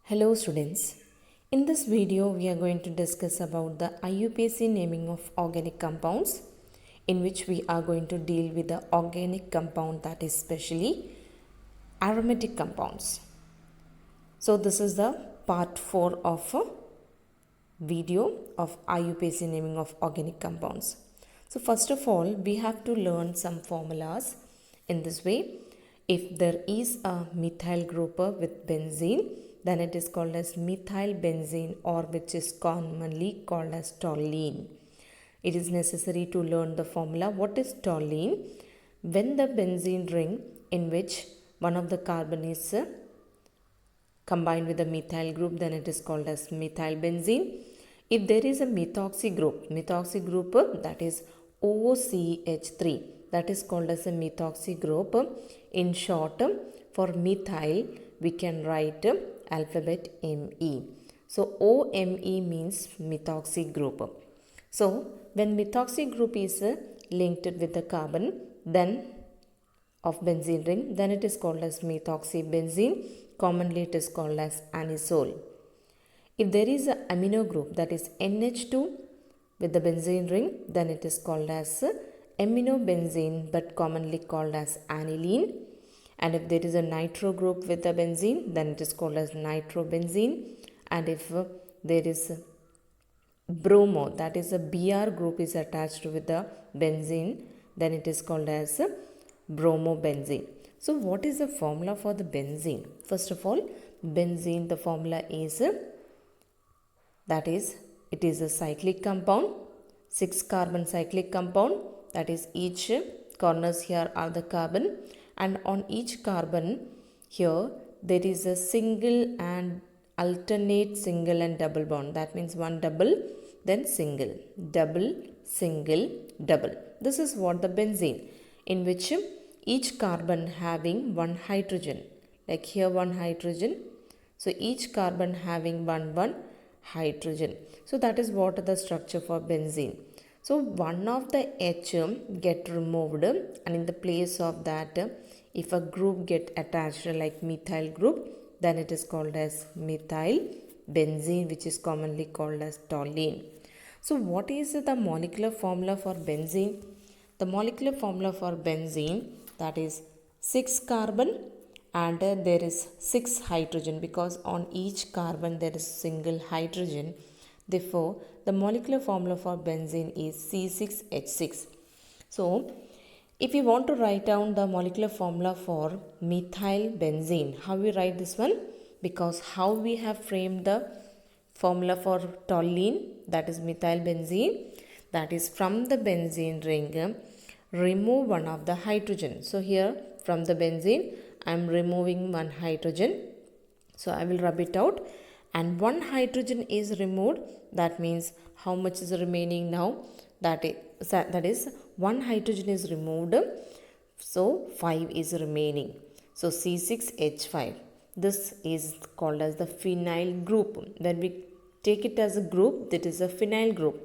Hello students, in this video we are going to discuss about the IUPAC naming of organic compounds, in which we are going to deal with the organic compound, that is specially aromatic compounds. So this is the part 4 of a video of IUPAC naming of organic compounds. So first of all, we have to learn some formulas in this way. If there is a methyl group with benzene, then it is called as methyl benzene, or which is commonly called as toluene. It is necessary to learn the formula. What is toluene? When the benzene ring in which one of the carbon is combined with the methyl group, then it is called as methyl benzene. If there is a methoxy group that is OCH3, that is called as a methoxy group. In short, for methyl we can write alphabet Me. So OMe means methoxy group. So when methoxy group is linked with the carbon then of benzene ring, then it is called as methoxy benzene. Commonly it is called as anisole. If there is an amino group, that is NH2 with the benzene ring, then it is called as aminobenzene, but commonly called as aniline. And if there is a nitro group with the benzene, then it is called as nitrobenzene. And if there is bromo, that is a Br group is attached with the benzene, then it is called as bromobenzene. So what is the formula for the benzene? First of all, benzene, the formula is that is, it is a cyclic compound, 6 carbon cyclic compound, that is each corners here are the carbon, and on each carbon here there is a single and alternate single and double bond. That means one double, then single, double, single, double. This is what the benzene, in which each carbon having one hydrogen, like here one hydrogen. So each carbon having one hydrogen. So that is what the structure for benzene. So one of the H get removed, and in the place of that, if a group get attached like methyl group, then it is called as methyl benzene, which is commonly called as toluene. So what is the molecular formula for benzene? The molecular formula for benzene, that is 6 carbon and there is 6 hydrogen, because on each carbon there is single hydrogen. Therefore, the molecular formula for benzene is C6H6. So, if we want to write down the molecular formula for methyl benzene, how we write this one? Because how we have framed the formula for toluene, that is methyl benzene, that is from the benzene ring, remove one of the hydrogen. So, here from the benzene, I am removing one hydrogen. So, I will rub it out, and one hydrogen is removed. That means how much is remaining now? That is one hydrogen is removed. So, 5 is remaining. So, C6H5. This is called as the phenyl group. When we take it as a group, that is a phenyl group.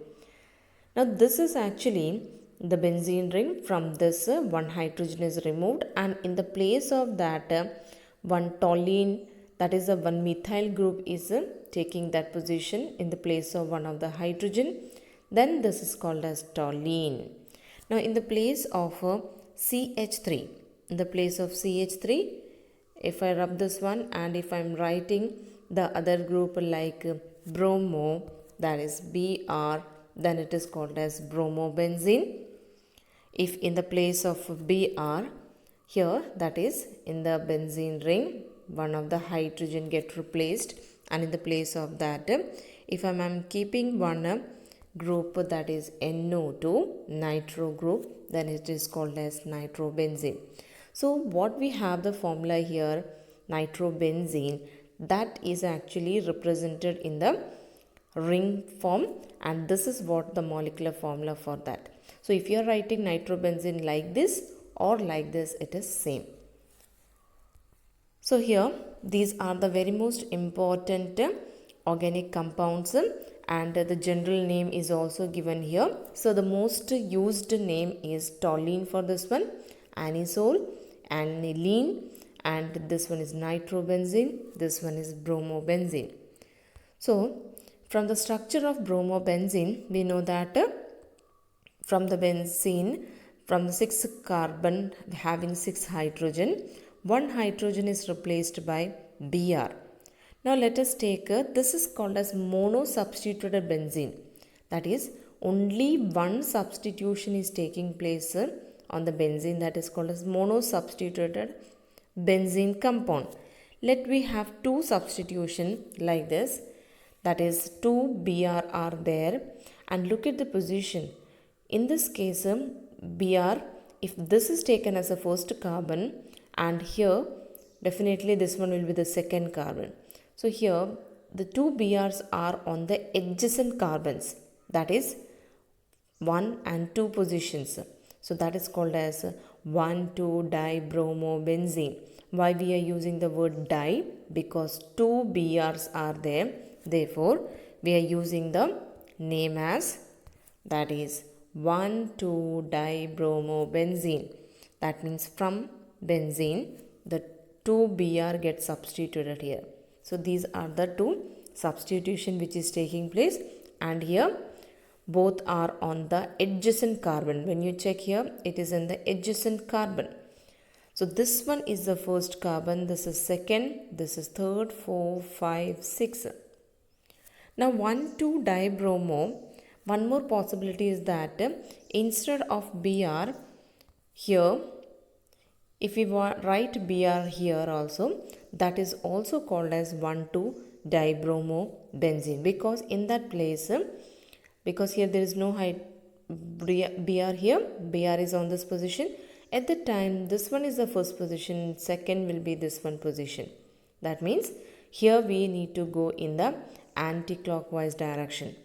Now, this is actually the benzene ring. From this one hydrogen is removed, and in the place of that one toluene, that is a one methyl group is taking that position in the place of one of the hydrogen. Then this is called as toluene. Now in the place of CH3, in the place of CH3, if I rub this one and if I am writing the other group like bromo, that is Br, then it is called as bromobenzene. If in the place of Br, here that is in the benzene ring, one of the hydrogen get replaced, and in the place of that, if I am keeping one group, that is NO2, nitro group, then it is called as nitrobenzene. So what we have the formula here, nitrobenzene, that is actually represented in the ring form, and this is what the molecular formula for that. So if you are writing nitrobenzene like this or like this, it is same. So here these are the very most important organic compounds, and the general name is also given here. So the most used name is toluene for this one, anisole, aniline, and this one is nitrobenzene, this one is bromobenzene. So from the structure of bromobenzene, we know that from the benzene, from the 6 carbon having 6 hydrogen, 1 hydrogen is replaced by Br. Now let us take this is called as mono-substituted benzene. That is, only one substitution is taking place on the benzene, that is called as mono-substituted benzene compound. Let we have two substitution like this, that is 2 Br are there, and look at the position. In this case, Br, if this is taken as a first carbon, and here definitely this one will be the second carbon. So here the two Brs are on the adjacent carbons, that is 1 and 2 positions. So that is called as 1,2 dibromobenzene. Why we are using the word di? Because two Brs are there. Therefore, we are using the name as, that is 1,2 dibromobenzene. That means from benzene, the 2 Br get substituted here. So these are the two substitution which is taking place, and here both are on the adjacent carbon. When you check here, it is in the adjacent carbon. So this one is the first carbon, this is second, this is third, 4, 5, 6. Now 1,2 dibromo, one more possibility is that instead of Br here, if we write Br here also, that is also called as 1,2 dibromobenzene, because in that place, because here there is no Br here, Br is on this position. At the time, this one is the first position, second will be this one position. That means here we need to go in the anti-clockwise direction.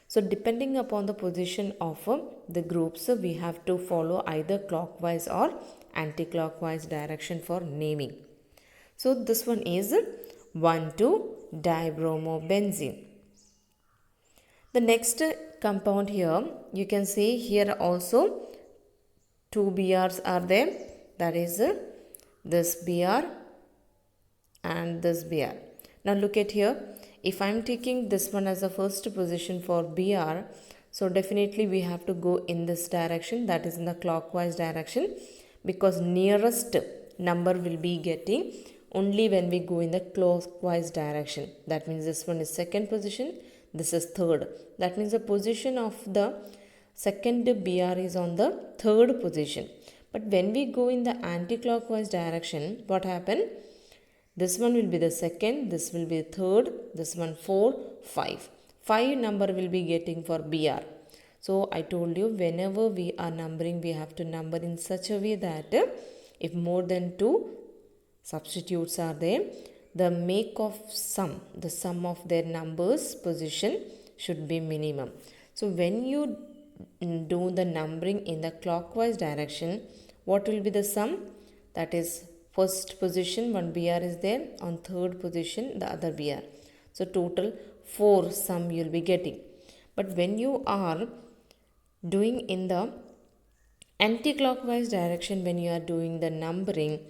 So depending upon the position of the groups, we have to follow either clockwise or anti-clockwise direction for naming. So this one is 1,2 dibromobenzene. The next compound here, you can see here also two Brs are there, that is this Br and this Br. Now look at here, if I am taking this one as a first position for Br, so definitely we have to go in this direction, that is in the clockwise direction, because nearest number will be getting only when we go in the clockwise direction. That means this one is second position, this is third. That means the position of the second Br is on the third position. But when we go in the anti-clockwise direction, what happened? This one will be the second, this will be third, this one 4, 5. 5 number will be getting for Br. So I told you, whenever we are numbering, we have to number in such a way that if more than 2 substitutes are there, the make of sum, the sum of their numbers position should be minimum. So when you do the numbering in the clockwise direction, what will be the sum? That is first position 1 Br is there, on third position the other Br. So total 4 sum you will be getting. But when you are doing in the anti-clockwise direction, when you are doing the numbering,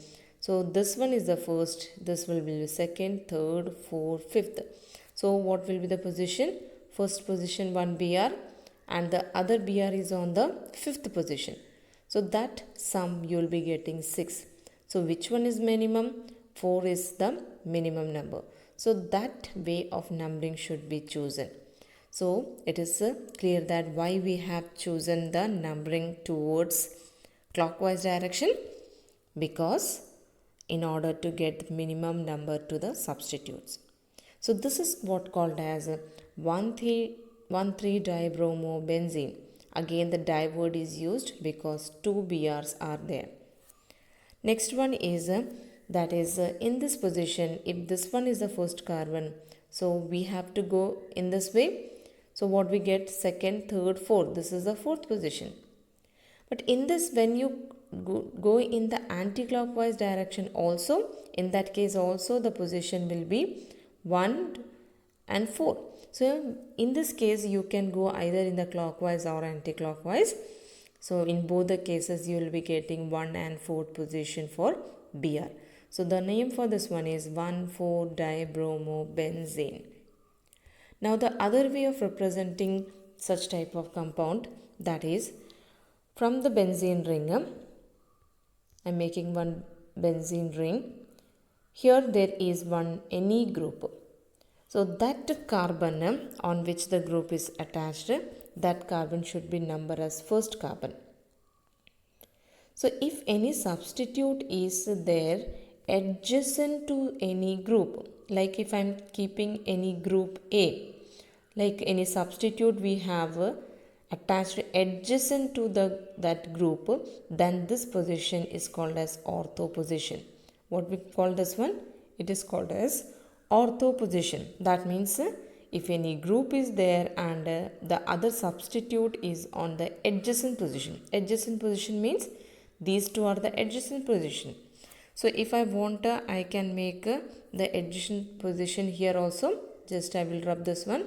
so this one is the first, this will be the second, third, fourth, fifth. So what will be the position? First position 1 Br and the other Br is on the fifth position. So that sum you will be getting 6. So which one is minimum? 4 is the minimum number. So that way of numbering should be chosen. So it is clear that why we have chosen the numbering towards clockwise direction, because in order to get the minimum number to the substitutes. So this is what called as 1,3-dibromobenzene. Again the di word is used because 2 Brs are there. Next one is that is in this position, if this one is the first carbon, so we have to go in this way. So what we get? Second, third, fourth. This is the fourth position. But in this, when you go in the anti-clockwise direction also, in that case also the position will be 1 and 4. So in this case you can go either in the clockwise or anti-clockwise. So in both the cases you will be getting 1 and 4th position for Br. So the name for this one is 1,4-dibromobenzene. Now the other way of representing such type of compound, that is from the benzene ring, I am making one benzene ring. Here there is one any group. So that carbon on which the group is attached, that carbon should be numbered as first carbon. So if any substitute is there adjacent to any group, like if I am keeping any group A, like any substitute we have attached adjacent to that group, then this position is called as ortho position. What we call this one? It is called as ortho position. That means if any group is there and the other substitute is on the adjacent position. Adjacent position means these two are the adjacent position. So if I want, I can make the adjacent position here also. Just I will rub this one.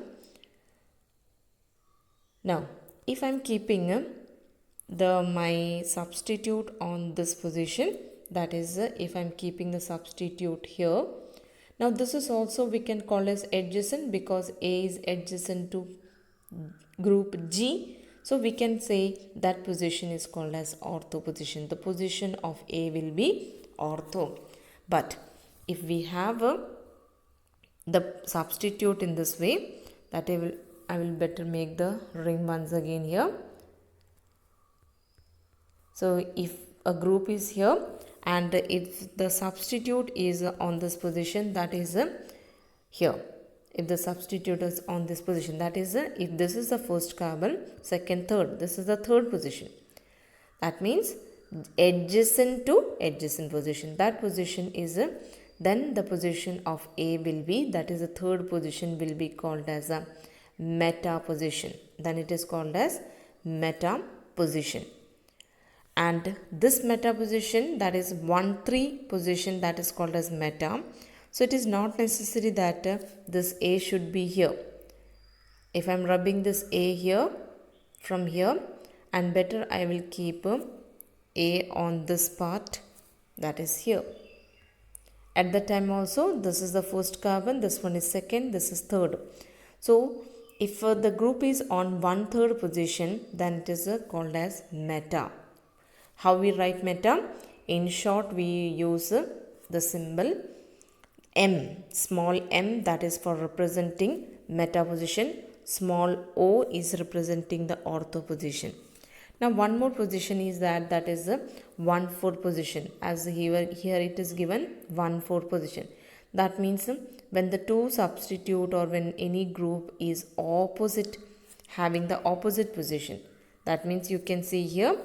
Now if I am keeping my substitute on this position, that is if I am keeping the substitute here. Now this is also we can call as adjacent because A is adjacent to group G. So we can say that position is called as ortho position. The position of A will be ortho. But if we have the substitute in this way, that I will better make the ring once again here. So if a group is here and if the substitute is on this position, that is here. If the substitute is on this position, that is if this is the first carbon, second, third, this is the third position. That means adjacent to adjacent position. That position is then the position of A will be, that is the third position will be called as a meta position. Then it is called as meta position. And this meta position, that is 1,3 position, that is called as meta. So it is not necessary that this A should be here. If I am rubbing this A here from here, and better I will keep A on this part, that is here. At the time also, this is the first carbon, this one is second, this is third. So if the group is on 1/3 position, then it is called as meta. How we write meta? In short, we use the symbol M, small m, that is for representing meta position. Small o is representing the ortho position. Now one more position is that is the 1/4 position. As here it is given 1/4 position. That means when the two substitute or when any group is opposite, having the opposite position. That means you can see here,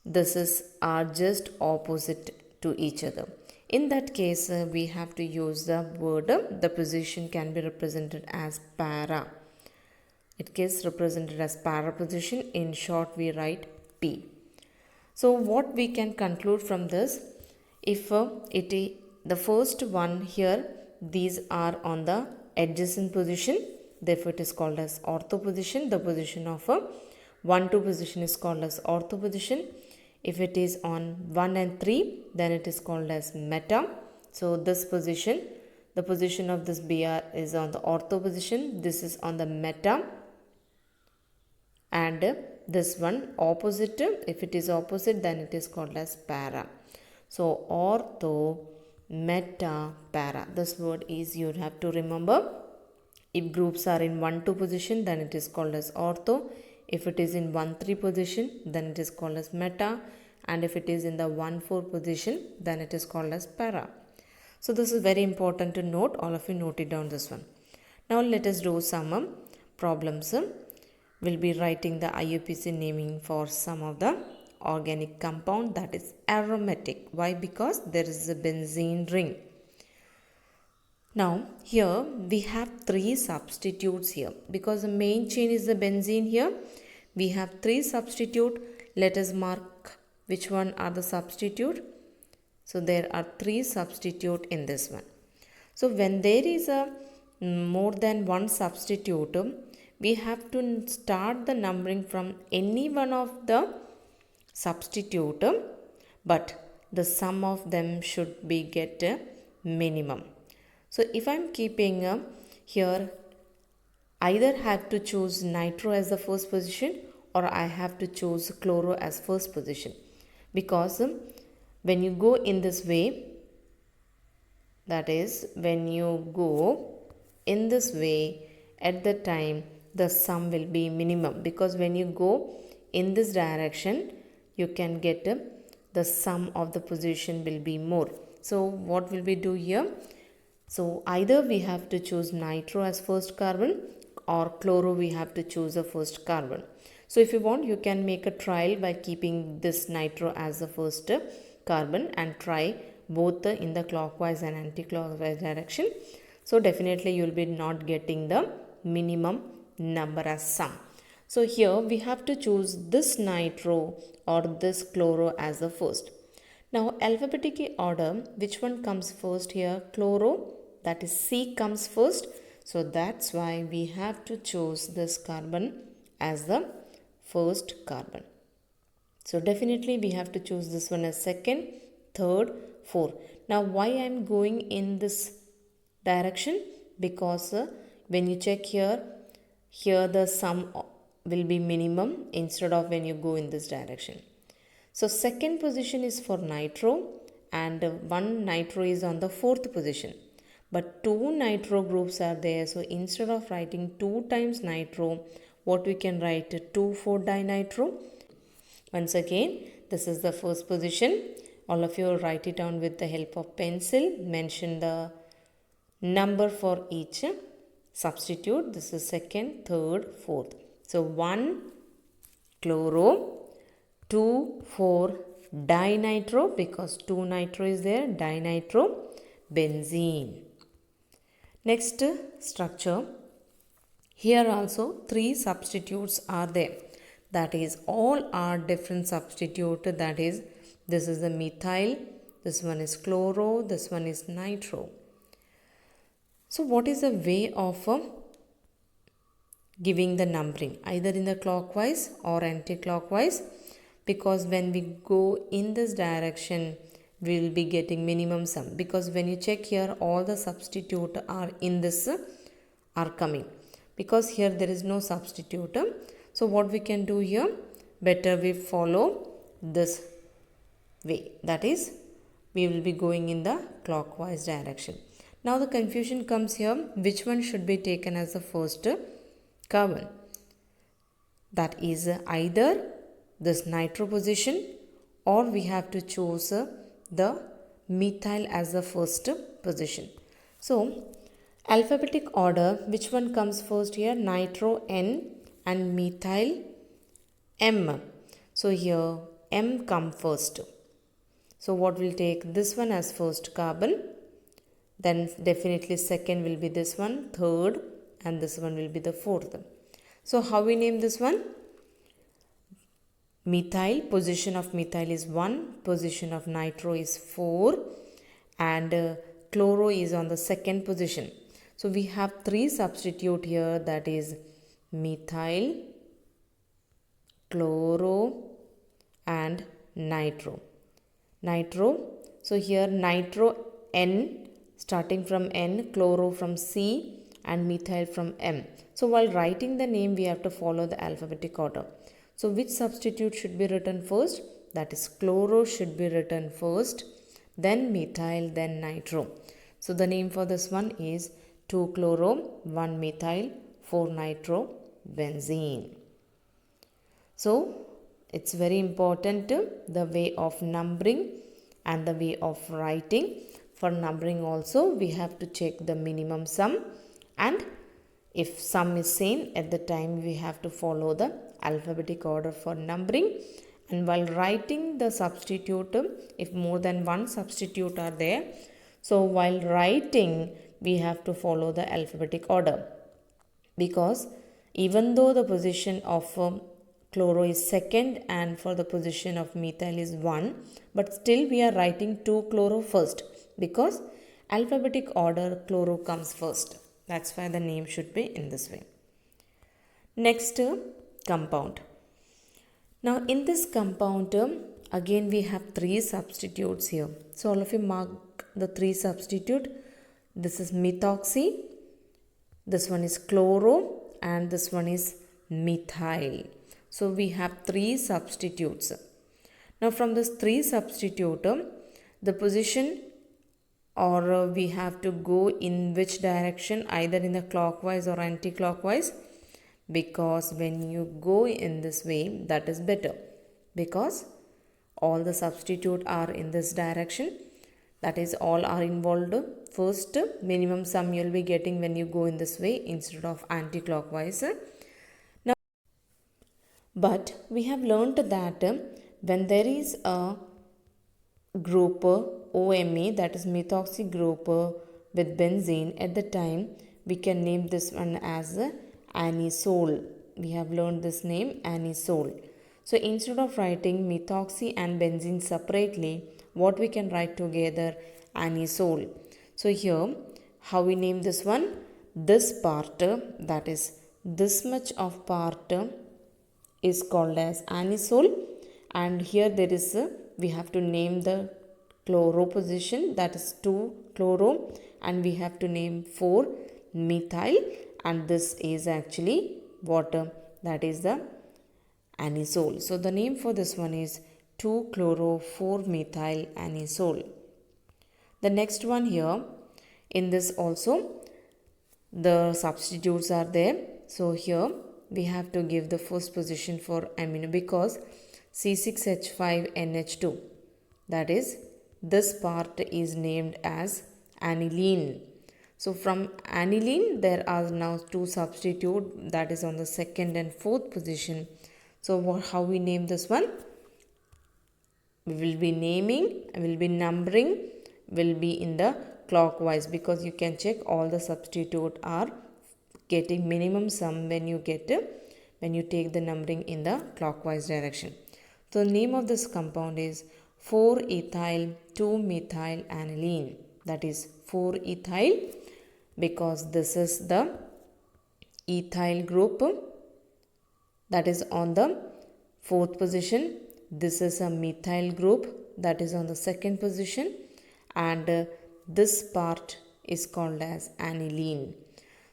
this are just opposite to each other. In that case, we have to use the word, the position can be represented as para. It gets represented as para position. In short, we write P. So what we can conclude from this, if the first one here, these are on the adjacent position, therefore it is called as ortho position. The position of a 1-2 position is called as ortho position. If it is on 1 and 3, then it is called as meta. So this position, the position of this BR is on the ortho position. This is on the meta. And this one opposite, if it is opposite, then it is called as para. So ortho, meta, para. This word is, you have to remember. If groups are in 1-2 position, then it is called as ortho. If it is in 1-3 position, then it is called as meta. And if it is in the 1-4 position, then it is called as para. So this is very important to note. All of you note it down this one. Now let us do some problems. We'll be writing the IUPAC naming for some of the organic compound that is aromatic. Why? Because there is a benzene ring. Now here we have 3 substitutes here. Because the main chain is the benzene here. We have 3 substitute. Let us mark which one are the substitute. So there are 3 substitute in this one. So when there is a more than one substitute, we have to start the numbering from any one of the substitute, but the sum of them should be get a minimum. So if I'm keeping here, either have to choose nitro as the first position or I have to choose chloro as first position, because when you go in this way, that is when you go in this way, at the time the sum will be minimum, because when you go in this direction you can get the sum of the position will be more. So what will we do here? So either we have to choose nitro as first carbon or chloro we have to choose a first carbon. So if you want, you can make a trial by keeping this nitro as the first carbon and try both in the clockwise and anti-clockwise direction. So definitely you will be not getting the minimum number as sum. So here we have to choose this nitro or this chloro as the first. Now alphabetic order, which one comes first here? Chloro, that is C comes first. So that's why we have to choose this carbon as the first carbon. So definitely we have to choose this one as second, third, fourth. Now why I am going in this direction? Because when you check here the sum will be minimum instead of when you go in this direction. So second position is for nitro and one nitro is on the fourth position. But two nitro groups are there. So instead of writing 2 times nitro, what we can write? 2,4-dinitro. Once again, this is the first position. All of you write it down with the help of pencil. Mention the number for each substitute. This is second, third, fourth. So 1 chloro, 2, 4 dinitro, because 2 nitro is there, dinitro, benzene. Next structure, here also 3 substitutes are there. That is, all are different substitute. That is, this is the methyl, this one is chloro, this one is nitro. So what is the way of giving the numbering? Either in the clockwise or anti-clockwise, because when we go in this direction we will be getting minimum sum, because when you check here all the substitute are in this are coming, because here there is no substitute. So what we can do here, better we follow this way, that is we will be going in the clockwise direction. Now the confusion comes here, which one should be taken as the first carbon? That is either this nitro position or we have to choose the methyl as the first position. So alphabetic order, which one comes first here? Nitro N and methyl M. So here M come first. So what will take? This one as first carbon. Then definitely second will be this one, third, and this one will be the fourth. So how we name this one? Methyl, position of methyl is 1, position of nitro is 4, and chloro is on the second position. So we have 3 substitute here, that is methyl, chloro and nitro. So here nitro N, starting from N, chloro from C and methyl from M. So while writing the name we have to follow the alphabetic order. So which substitute should be written first? That is chloro should be written first, then methyl, then nitro. So the name for this one is 2 chloro, 1 methyl, 4 nitro, benzene. So it's very important the way of numbering and the way of writing. For numbering also we have to check the minimum sum, and if sum is same at the time we have to follow the alphabetic order for numbering. And while writing the substitute, if more than one substitute are there, so while writing we have to follow the alphabetic order, because even though the position of chloro is second and for the position of methyl is 1, but still we are writing 2 chloro first, because alphabetic order chloro comes first. That's why the name should be in this way. Next compound. Now in this compound again we have three substitutes here. So all of you mark the three substitute. This is methoxy, this one is chloro, and this one is methyl. So we have three substitutes. Now from this three substitute, the position or we have to go in which direction, either in the clockwise or anti-clockwise, because when you go in this way, that is better, because all the substitute are in this direction, that is all are involved. First minimum sum you will be getting when you go in this way instead of anti-clockwise. Now, but we have learnt that when there is a group OMe, that is methoxy group with benzene, at the time we can name this one as anisole. We have learned this name, anisole. So instead of writing methoxy and benzene separately, what we can write together, anisole. So here how we name this one, this part, that is this much of part is called as anisole, and here there is we have to name the chloro position, that is 2 chloro, and we have to name 4 methyl, and this is actually water, that is the anisole. So the name for this one is 2 chloro 4 methyl anisole. The next one here, in this also the substitutes are there. So here we have to give the first position for amino, because C6H5NH2, that is this part is named as aniline. So from aniline there are now two substitute, that is on the second and fourth position. So how we name this one? We will be naming, will be numbering, will be in the clockwise, because you can check all the substitute are getting minimum sum when you get when you take the numbering in the clockwise direction. So the name of this compound is 4-ethyl 2-methyl aniline, that is 4-ethyl, because this is the ethyl group that is on the fourth position. This is a methyl group that is on the second position, and this part is called as aniline.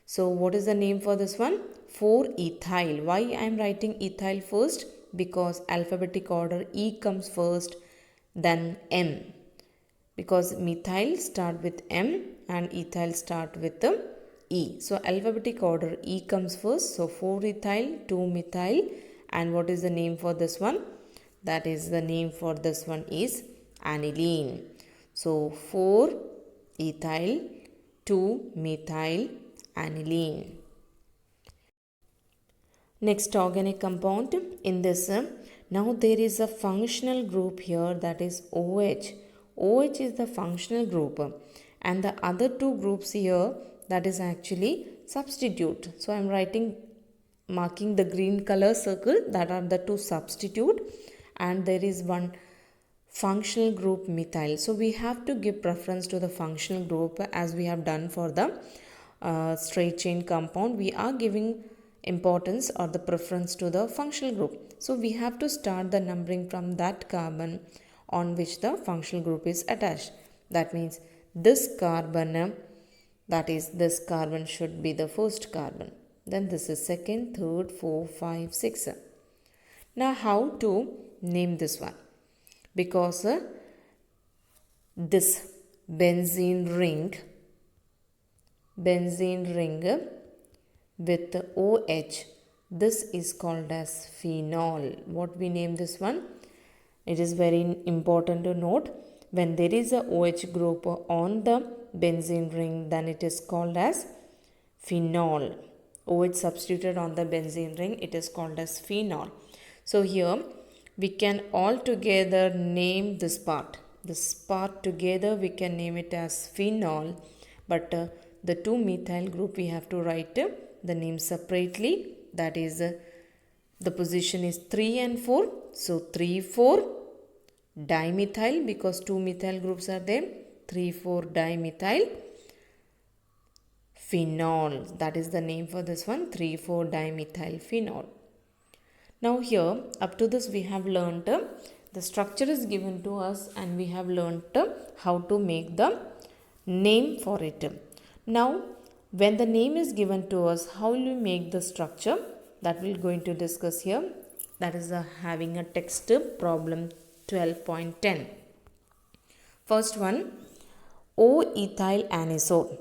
So what is the name for this one? 4-ethyl. Why I am writing ethyl first? Because alphabetic order E comes first, then M, because methyl start with M and ethyl start with the E. So alphabetic order E comes first. So 4-ethyl 2-methyl, and what is the name for this one? That is the name for this one is aniline. So 4-ethyl 2-methyl aniline. Next organic compound in this, now there is a functional group here, that is OH. OH is the functional group, and the other two groups here, that is actually substitute. So I am writing, marking the green color circle, that are the two substitute, and there is one functional group methyl. So we have to give preference to the functional group, as we have done for the straight chain compound. We are giving importance or the preference to the functional group. So we have to start the numbering from that carbon on which the functional group is attached. That means this carbon, that is this carbon should be the first carbon. Then this is second, third, 4, 5, 6. Now how to name this one? Because this benzene ring with the OH, this is called as phenol. What we name this one? It is very important to note, when there is a OH group on the benzene ring, then it is called as phenol. OH substituted on the benzene ring, it is called as phenol. So here we can all together name this part. This part together we can name it as phenol, but the 2-methyl group we have to write the name separately. That is the position is 3 and 4. So 3,4 dimethyl, because 2 methyl groups are there. 3,4 dimethyl phenol. That is the name for this one, 3,4 dimethyl phenol. Now here up to this we have learnt The structure is given to us and we have learnt how to make the name for it. Now, when the name is given to us, how will we make the structure? That we're going to discuss here. That is having a text problem 12.10. First one, O-ethyl anisole.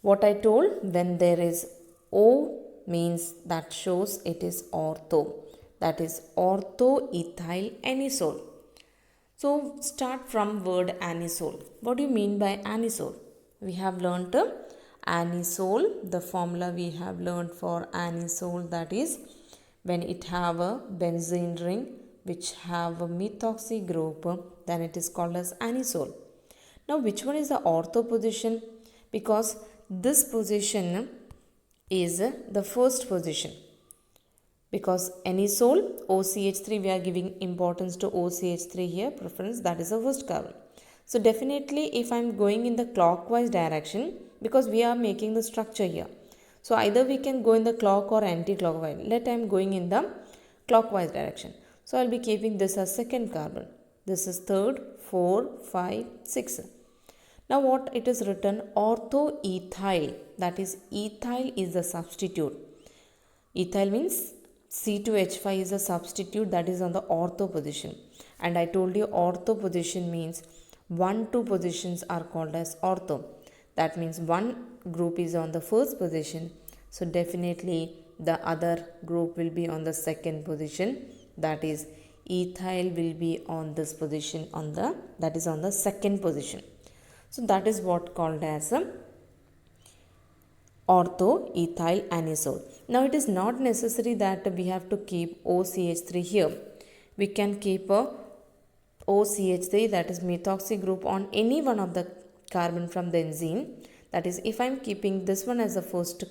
What I told, when there is O means that shows it is ortho. That is ortho-ethyl anisole. So start from word anisole. What do you mean by anisole? We have learnt anisole. The formula we have learnt for anisole, that is when it have a benzene ring which have a methoxy group, then it is called as anisole. Now which one is the ortho position? Because this position is the first position. Because anisole, OCH3, we are giving importance to OCH3 here, preference, that is the first carbon. So definitely if I am going in the clockwise direction, because we are making the structure here. So either we can go in the clock or anti-clockwise. Let I am going in the clockwise direction. So I will be keeping this as second carbon. This is third, 4, 5, 6. Now what it is written, ortho-ethyl, that is ethyl is the substitute. Ethyl means C2H5 is a substitute that is on the ortho position. And I told you ortho position means 1-2 positions are called as ortho. That means one group is on the first position. So definitely the other group will be on the second position. That is ethyl will be on this position that is on the second position. So that is what called as ortho-ethyl anisole. Now it is not necessary that we have to keep OCH3 here. We can keep a OCH3, that is methoxy group, on any one of the carbon from benzene. That is, if I am keeping this one as the first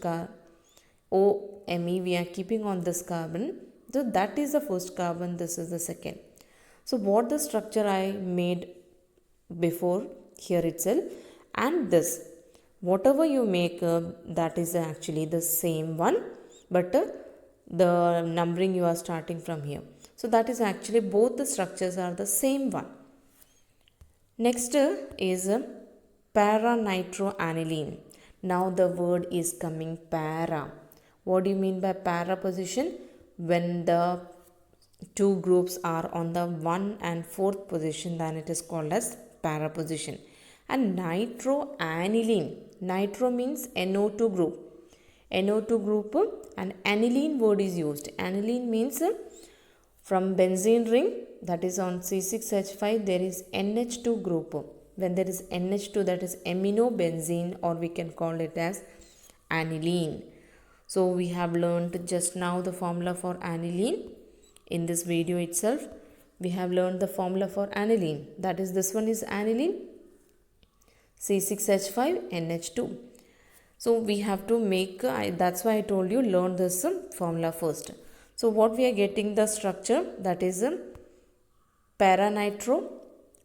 OMe, we are keeping on this carbon. So that is the first carbon, this is the second. So what the structure I made before here itself, and this whatever you make, that is actually the same one, but the numbering you are starting from here. So that is actually both the structures are the same one. Next is para-nitro aniline. Now the word is coming para. What do you mean by para position? When the two groups are on the 1 and 4th position, then it is called as para position. And nitro aniline, nitro means NO2 group. NO2 group and aniline word is used. Aniline means from benzene ring, that is on C6H5, there is NH2 group. When there is NH2, that is aminobenzene, or we can call it as aniline. So we have learned just now the formula for aniline. In this video itself, we have learned the formula for aniline. That is, this one is aniline, C6H5 NH2. So we have to make, that's why I told you learn this formula first. So what we are getting the structure, that is para-nitro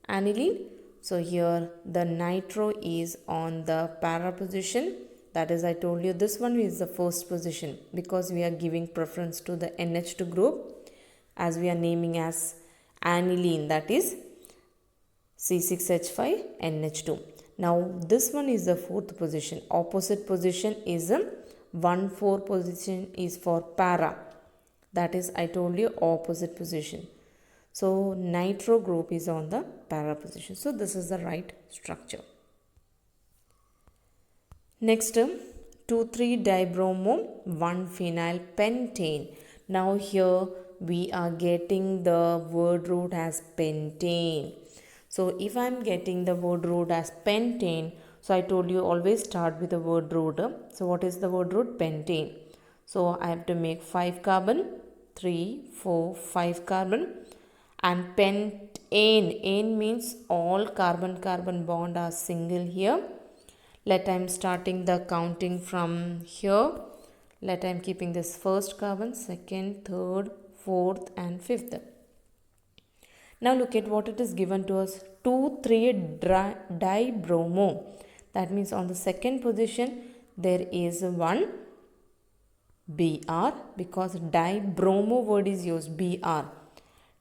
aniline. So here the nitro is on the para position. That is, I told you this one is the first position because we are giving preference to the NH2 group as we are naming as aniline, that is C6H5 NH2. Now this one is the fourth position. Opposite position is 1,4 position is for para. That is, I told you, opposite position. So nitro group is on the para position. So this is the right structure. Next, 2,3-dibromo 1-phenyl pentane. Now here we are getting the word root as pentane. So if I am getting the word root as pentane, so I told you always start with the word root. So what is the word root? Pentane. So I have to make 5 carbon, 3, 4, 5 carbon, and pentane. Ane means all carbon-carbon bond are single here. Let I am starting the counting from here. Let I am keeping this first carbon, second, third, fourth and fifth. Now look at what it is given to us. 2,3-dibromo. That means on the second position there is one Br because dibromo word is used, Br.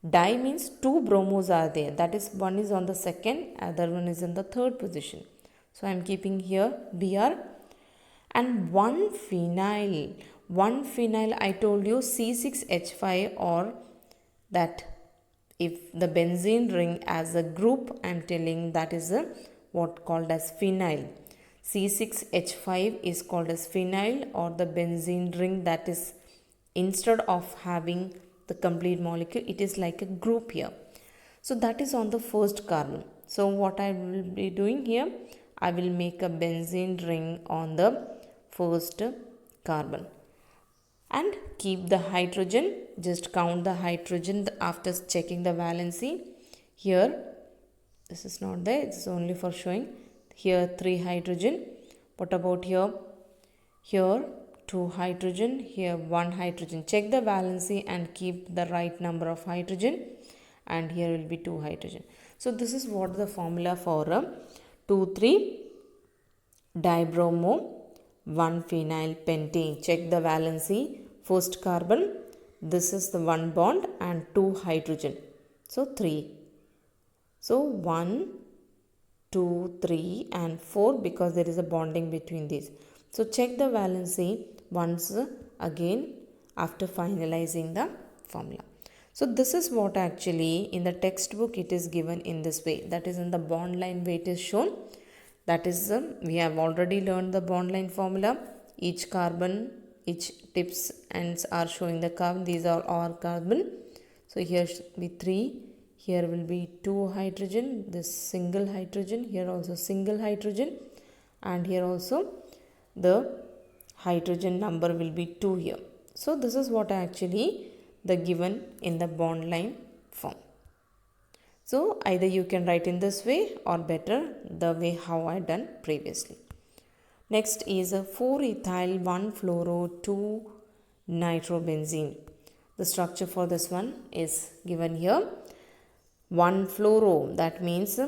Di means two bromos are there. That is, one is on the second, other one is in the third position. So I am keeping here Br. And one phenyl. One phenyl, I told you C6H5, or that if the benzene ring as a group, I am telling that is a what called as phenyl. C6H5 is called as phenyl, or the benzene ring, that is instead of having the complete molecule, it is like a group here. So that is on the first carbon. So what I will be doing here, I will make a benzene ring on the first carbon and keep the hydrogen. Just count the hydrogen after checking the valency. Here, this is not there, it's only for showing. Here 3 hydrogen. What about here? Here 2 hydrogen, here 1 hydrogen. Check the valency and keep the right number of hydrogen, and here will be 2 hydrogen. So this is what the formula for 2,3-dibromo 1-phenyl pentane. Check the valency. First carbon, this is the 1 bond and 2 hydrogen. So 3. So 1, 2, 3 and 4, because there is a bonding between these. So check the valency once again after finalizing the formula. So this is what actually in the textbook it is given in this way. That is, in the bond line way it is shown. That is, we have already learned the bond line formula. Each carbon, each tips ends are showing the carbon. These are all carbon. So here should be 3. Here will be 2 hydrogen. This single hydrogen. Here also single hydrogen. And here also the hydrogen number will be 2 here. So this is what actually the given in the bond line form. So either you can write in this way, or better the way how I done previously. Next is a 4-ethyl 1-fluoro-2-nitrobenzene. The structure for this one is given here. 1-fluoro, that means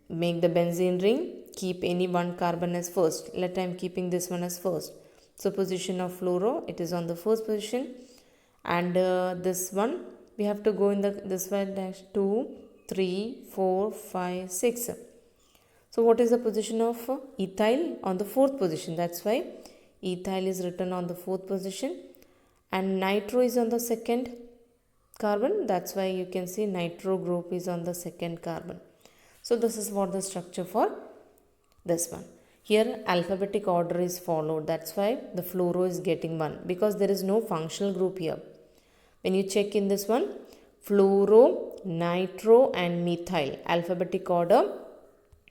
make the benzene ring, keep any one carbon as first. Let I am keeping this one as first. So position of fluoro, it is on the first position, and this one we have to go in the this one dash 2, 3, 4, 5, 6. So what is the position of ethyl? On the fourth position. That's why ethyl is written on the fourth position, and nitro is on the second carbon. That's why you can see nitro group is on the second carbon. So this is what the structure for this one. Here alphabetic order is followed. That's why the fluoro is getting 1, because there is no functional group here. When you check in this one, fluoro, nitro and methyl, alphabetic order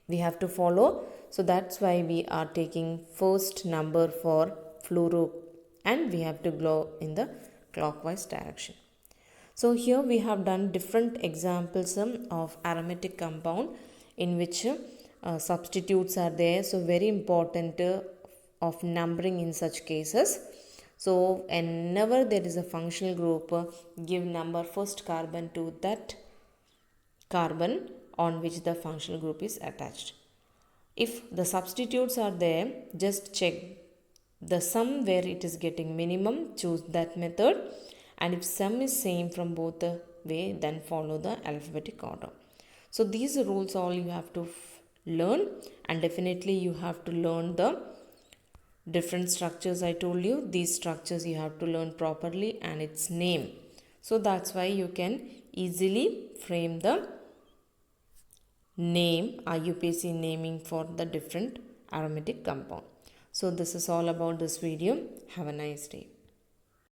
we have to follow. So that's why we are taking first number for fluoro, and we have to go in the clockwise direction. So here we have done different examples of aromatic compound in which substitutes are there. So very important of numbering in such cases. So whenever there is a functional group, give number first carbon to that carbon on which the functional group is attached. If the substitutes are there, just check the sum where it is getting minimum, choose that method, and if sum is same from both the way, then follow the alphabetic order. So these rules all you have to learn, and definitely you have to learn the different structures I told you. These structures you have to learn properly and its name. So that's why you can easily frame the name, IUPAC naming for the different aromatic compound. So this is all about this video. Have a nice day.